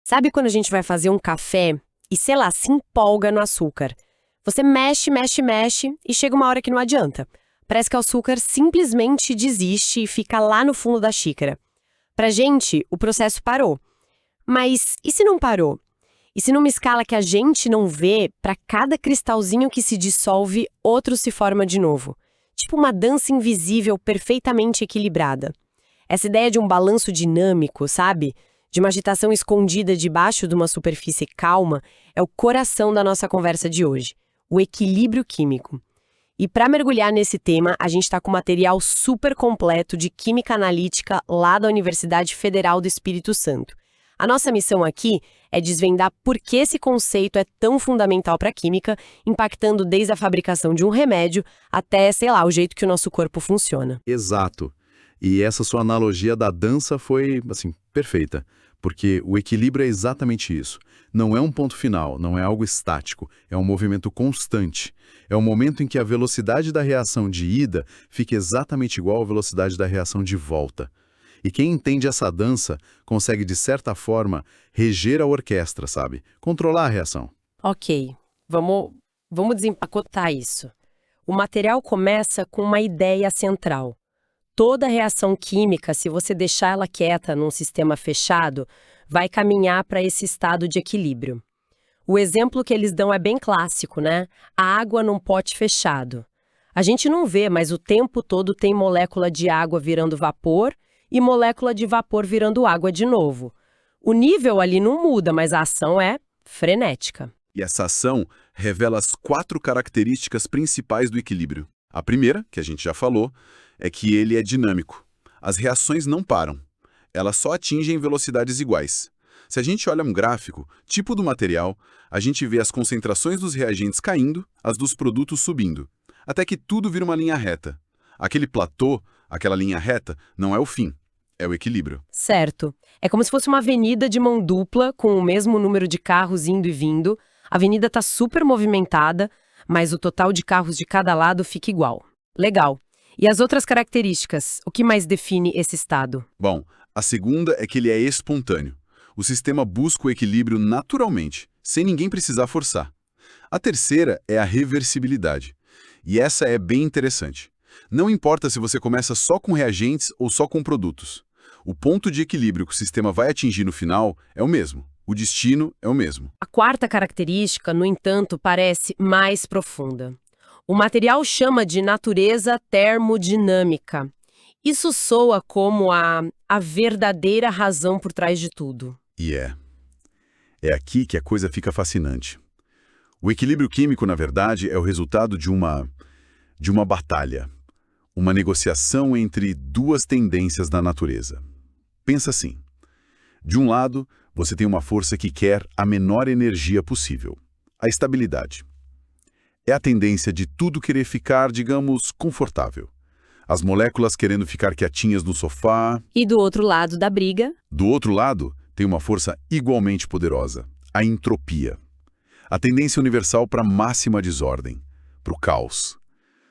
Sabe quando a gente vai fazer um café e, sei lá, se empolga no açúcar? Você mexe, mexe, mexe e chega uma hora que não adianta. Parece que o açúcar simplesmente desiste e fica lá no fundo da xícara. Pra gente, o processo parou. Mas e se não parou? E se numa escala que a gente não vê, para cada cristalzinho que se dissolve, outro se forma de novo? Tipo uma dança invisível perfeitamente equilibrada. Essa ideia de um balanço dinâmico, sabe? De uma agitação escondida debaixo de uma superfície calma, é o coração da nossa conversa de hoje. O equilíbrio químico. E para mergulhar nesse tema, a gente está com material super completo de química analítica lá da Universidade Federal do Espírito Santo. A nossa missão aqui é desvendar por que esse conceito é tão fundamental para a química, impactando desde a fabricação de um remédio até, sei lá, o jeito que o nosso corpo funciona. Exato. E essa sua analogia da dança foi, assim, perfeita. Porque o equilíbrio é exatamente isso. Não é um ponto final, não é algo estático, é um movimento constante. É o momento em que a velocidade da reação de ida fica exatamente igual à velocidade da reação de volta. E quem entende essa dança consegue, de certa forma, reger a orquestra, sabe? Controlar a reação. Ok, vamos desempacotar isso. O material começa com uma ideia central. Toda reação química, se você deixar ela quieta num sistema fechado, vai caminhar para esse estado de equilíbrio. O exemplo que eles dão é bem clássico, né? A água num pote fechado. A gente não vê, mas o tempo todo tem molécula de água virando vapor e molécula de vapor virando água de novo. O nível ali não muda, mas a ação é frenética. E essa ação revela as 4 características principais do equilíbrio. A primeira, que a gente já falou, é que ele é dinâmico. As reações não param. Elas só atingem velocidades iguais. Se a gente olha um gráfico, tipo do material, a gente vê as concentrações dos reagentes caindo, as dos produtos subindo, até que tudo vira uma linha reta. Aquele platô, aquela linha reta, não é o fim, é o equilíbrio. Certo. É como se fosse uma avenida de mão dupla, com o mesmo número de carros indo e vindo. A avenida está super movimentada, mas o total de carros de cada lado fica igual. Legal. E as outras características? O que mais define esse estado? Bom, a segunda é que ele é espontâneo. O sistema busca o equilíbrio naturalmente, sem ninguém precisar forçar. A terceira é a reversibilidade. E essa é bem interessante. Não importa se você começa só com reagentes ou só com produtos. O ponto de equilíbrio que o sistema vai atingir no final é o mesmo. O destino é o mesmo. A quarta característica, no entanto, parece mais profunda. O material chama de natureza termodinâmica. Isso soa como a verdadeira razão por trás de tudo. E é aqui que a coisa fica fascinante. O equilíbrio químico, na verdade, é o resultado de uma batalha, uma negociação entre 2 tendências da natureza. Pensa assim. De um lado, você tem uma força que quer a menor energia possível, a estabilidade. É a tendência de tudo querer ficar, digamos, confortável. As moléculas querendo ficar quietinhas no sofá. E do outro lado da briga? Do outro lado, tem uma força igualmente poderosa, a entropia. A tendência universal para máxima desordem, para o caos.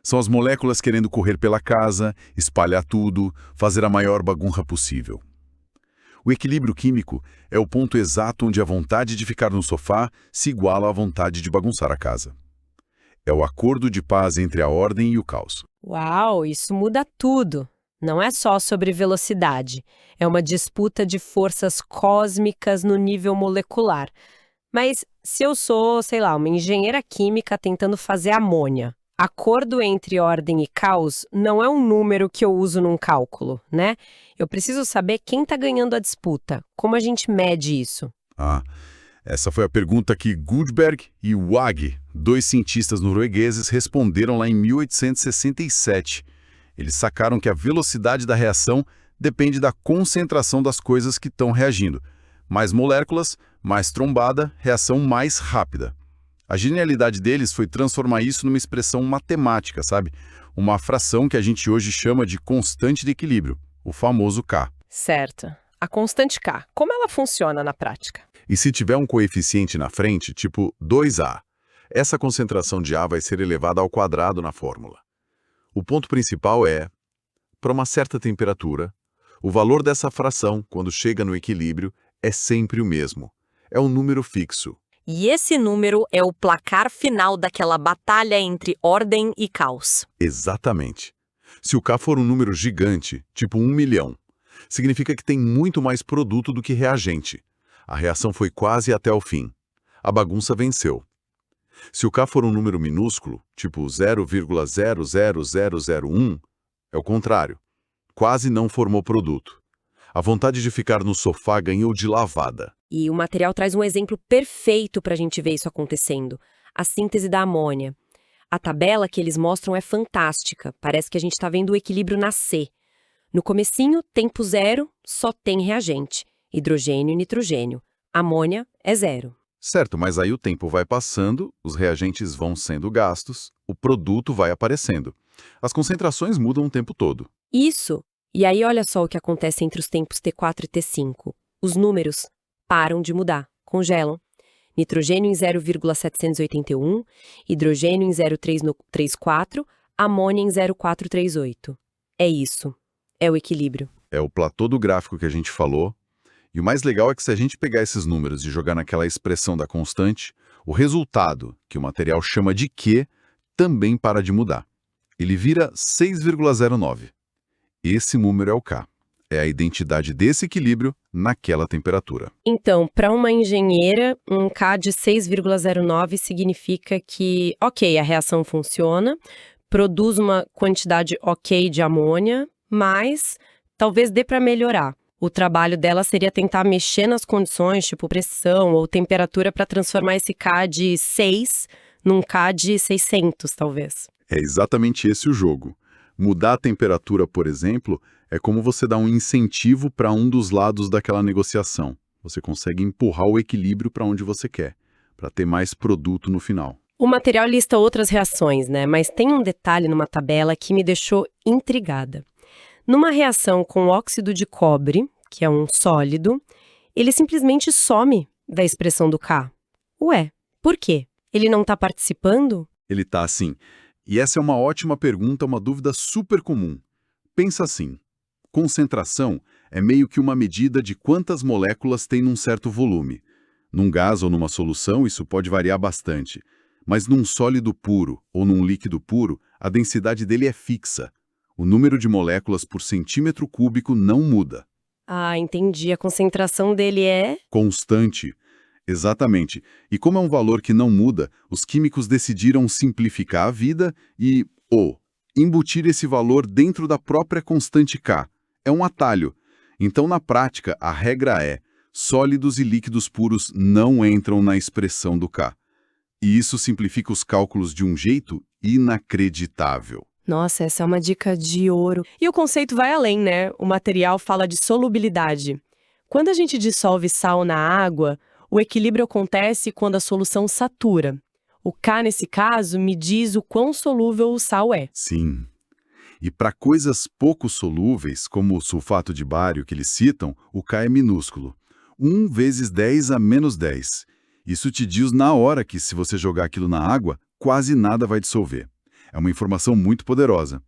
São as moléculas querendo correr pela casa, espalhar tudo, fazer a maior bagunça possível. O equilíbrio químico é o ponto exato onde a vontade de ficar no sofá se iguala à vontade de bagunçar a casa. É o acordo de paz entre a ordem e o caos. Uau, isso muda tudo. Não é só sobre velocidade. É uma disputa de forças cósmicas no nível molecular. Mas se eu sou, sei lá, uma engenheira química tentando fazer amônia, acordo entre ordem e caos não é um número que eu uso num cálculo, né? Eu preciso saber quem está ganhando a disputa. Como a gente mede isso? Essa foi a pergunta que Guldberg e Wag, 2 cientistas noruegueses, responderam lá em 1867. Eles sacaram que a velocidade da reação depende da concentração das coisas que estão reagindo. Mais moléculas, mais trombada, reação mais rápida. A genialidade deles foi transformar isso numa expressão matemática, sabe? Uma fração que a gente hoje chama de constante de equilíbrio, o famoso K. Certo. A constante K. Como ela funciona na prática? E se tiver um coeficiente na frente, tipo 2A, essa concentração de A vai ser elevada ao quadrado na fórmula. O ponto principal é, para uma certa temperatura, o valor dessa fração, quando chega no equilíbrio, é sempre o mesmo. é o número fixo. E esse número é o placar final daquela batalha entre ordem e caos. Exatamente. Se o K for um número gigante, tipo 1 milhão, significa que tem muito mais produto do que reagente. A reação foi quase até o fim. A bagunça venceu. Se o K for um número minúsculo, tipo 0,00001, é o contrário. Quase não formou produto. A vontade de ficar no sofá ganhou de lavada. E o material traz um exemplo perfeito para a gente ver isso acontecendo. A síntese da amônia. A tabela que eles mostram é fantástica. Parece que a gente está vendo o equilíbrio nascer. No comecinho, tempo zero, só tem reagente. Hidrogênio e nitrogênio. Amônia é zero. Certo, mas aí o tempo vai passando, os reagentes vão sendo gastos, o produto vai aparecendo. As concentrações mudam o tempo todo. Isso. E aí olha só o que acontece entre os tempos T4 e T5. Os números param de mudar, congelam. Nitrogênio em 0,781, hidrogênio em 0,334, amônia em 0,438. É isso. É o equilíbrio. É o platô do gráfico que a gente falou. E o mais legal é que se a gente pegar esses números e jogar naquela expressão da constante, o resultado, que o material chama de Q, também para de mudar. Ele vira 6,09. Esse número é o K. É a identidade desse equilíbrio naquela temperatura. Então, para uma engenheira, um K de 6,09 significa que, ok, a reação funciona, produz uma quantidade ok de amônia, mas talvez dê para melhorar. O trabalho dela seria tentar mexer nas condições, tipo pressão ou temperatura, para transformar esse K de 6 num K de 600, talvez. É exatamente esse o jogo. Mudar a temperatura, por exemplo, é como você dar um incentivo para um dos lados daquela negociação. Você consegue empurrar o equilíbrio para onde você quer, para ter mais produto no final. O material lista outras reações, né? Mas tem um detalhe numa tabela que me deixou intrigada. Numa reação com óxido de cobre, que é um sólido, ele simplesmente some da expressão do K. Ué, por quê? Ele não está participando? Ele está assim. E essa é uma ótima pergunta, uma dúvida super comum. Pensa assim, concentração é meio que uma medida de quantas moléculas tem num certo volume. Num gás ou numa solução, isso pode variar bastante. Mas num sólido puro ou num líquido puro, a densidade dele é fixa. O número de moléculas por centímetro cúbico não muda. Ah, entendi. A concentração dele é... Constante. Exatamente. E como é um valor que não muda, os químicos decidiram simplificar a vida e, embutir esse valor dentro da própria constante K. É um atalho. Então, na prática, a regra é: sólidos e líquidos puros não entram na expressão do K. E isso simplifica os cálculos de um jeito inacreditável. Nossa, essa é uma dica de ouro. E o conceito vai além, né? O material fala de solubilidade. Quando a gente dissolve sal na água, o equilíbrio acontece quando a solução satura. O K, nesse caso, me diz o quão solúvel o sal é. Sim. E para coisas pouco solúveis, como o sulfato de bário que eles citam, o K é minúsculo. 1 vezes 10 a menos 10. Isso te diz na hora que, se você jogar aquilo na água, quase nada vai dissolver. É uma informação muito poderosa.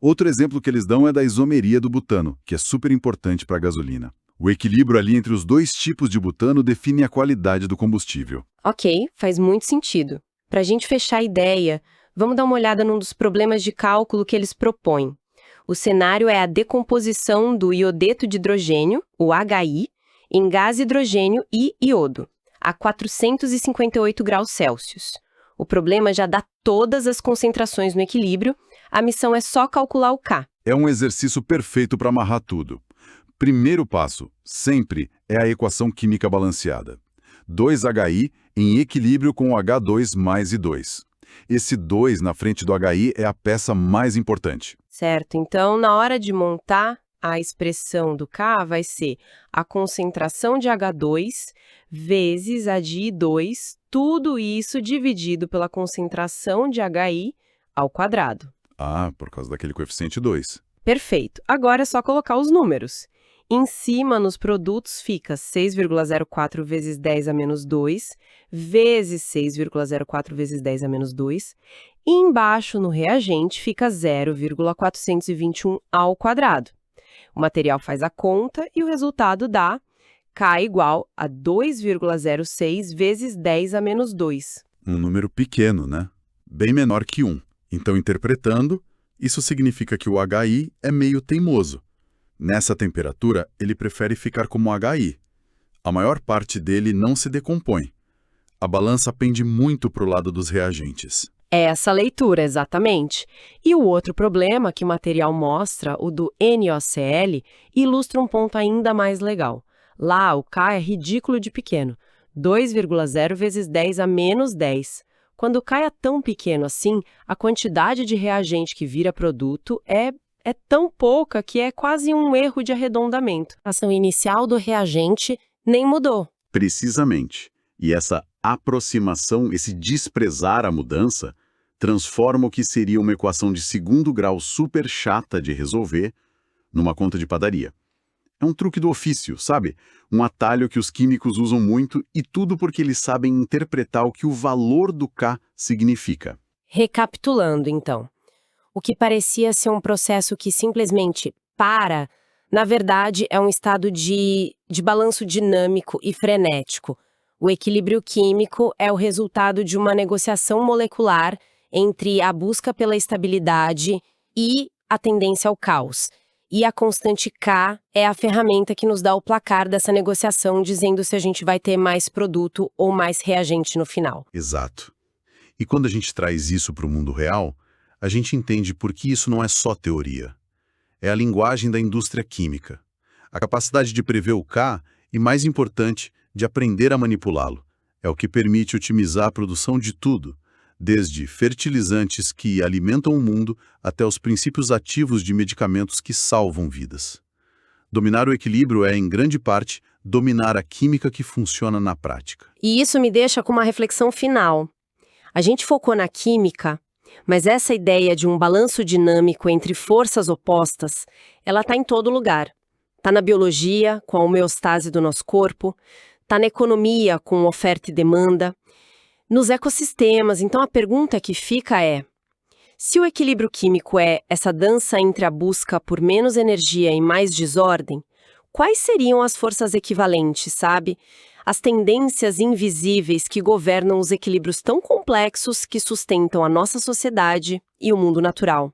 Outro exemplo que eles dão é da isomeria do butano, que é super importante para a gasolina. O equilíbrio ali entre os dois tipos de butano define a qualidade do combustível. Ok, faz muito sentido. Para a gente fechar a ideia, vamos dar uma olhada num dos problemas de cálculo que eles propõem. O cenário é a decomposição do iodeto de hidrogênio, o HI, em gás hidrogênio e iodo, a 458 graus Celsius. O problema já dá todas as concentrações no equilíbrio, a missão é só calcular o K. É um exercício perfeito para amarrar tudo. Primeiro passo, sempre, é a equação química balanceada. 2HI em equilíbrio com o H2 mais I2. Esse 2 na frente do HI é a peça mais importante. Certo, então na hora de montar, a expressão do K vai ser a concentração de H2 vezes a de I2, tudo isso dividido pela concentração de HI ao quadrado. Ah, por causa daquele coeficiente 2. Perfeito. Agora é só colocar os números. Em cima, nos produtos, fica 6,04 vezes 10 a menos 2, vezes 6,04 vezes 10 a menos 2. E embaixo, no reagente, fica 0,421 ao quadrado. O material faz a conta e o resultado dá K igual a 2,06 vezes 10 a menos 2. Um número pequeno, né? Bem menor que 1. Então, interpretando, isso significa que o HI é meio teimoso. Nessa temperatura, ele prefere ficar como HI. A maior parte dele não se decompõe. A balança pende muito para o lado dos reagentes. É essa leitura, exatamente. E o outro problema que o material mostra, o do NOCl, ilustra um ponto ainda mais legal. Lá, o K é ridículo de pequeno, 2,0 vezes 10 a menos 10. Quando o K é tão pequeno assim, a quantidade de reagente que vira produto é tão pouca que é quase um erro de arredondamento. A ação inicial do reagente nem mudou. Precisamente. E essa aproximação, esse desprezar a mudança, transforma o que seria uma equação de segundo grau super chata de resolver numa conta de padaria. É um truque do ofício, sabe? Um atalho que os químicos usam muito e tudo porque eles sabem interpretar o que o valor do K significa. Recapitulando, então. O que parecia ser um processo que simplesmente para, na verdade, é um estado de balanço dinâmico e frenético. O equilíbrio químico é o resultado de uma negociação molecular entre a busca pela estabilidade e a tendência ao caos. E a constante K é a ferramenta que nos dá o placar dessa negociação, dizendo se a gente vai ter mais produto ou mais reagente no final. Exato. E quando a gente traz isso para o mundo real, a gente entende por que isso não é só teoria. É a linguagem da indústria química. A capacidade de prever o K e, mais importante, de aprender a manipulá-lo. É o que permite otimizar a produção de tudo, desde fertilizantes que alimentam o mundo até os princípios ativos de medicamentos que salvam vidas. Dominar o equilíbrio é, em grande parte, dominar a química que funciona na prática. E isso me deixa com uma reflexão final. A gente focou na química, mas essa ideia de um balanço dinâmico entre forças opostas, ela está em todo lugar. Está na biologia, com a homeostase do nosso corpo, está na economia, com oferta e demanda, nos ecossistemas. Então a pergunta que fica é: se o equilíbrio químico é essa dança entre a busca por menos energia e mais desordem, quais seriam as forças equivalentes, sabe? As tendências invisíveis que governam os equilíbrios tão complexos que sustentam a nossa sociedade e o mundo natural.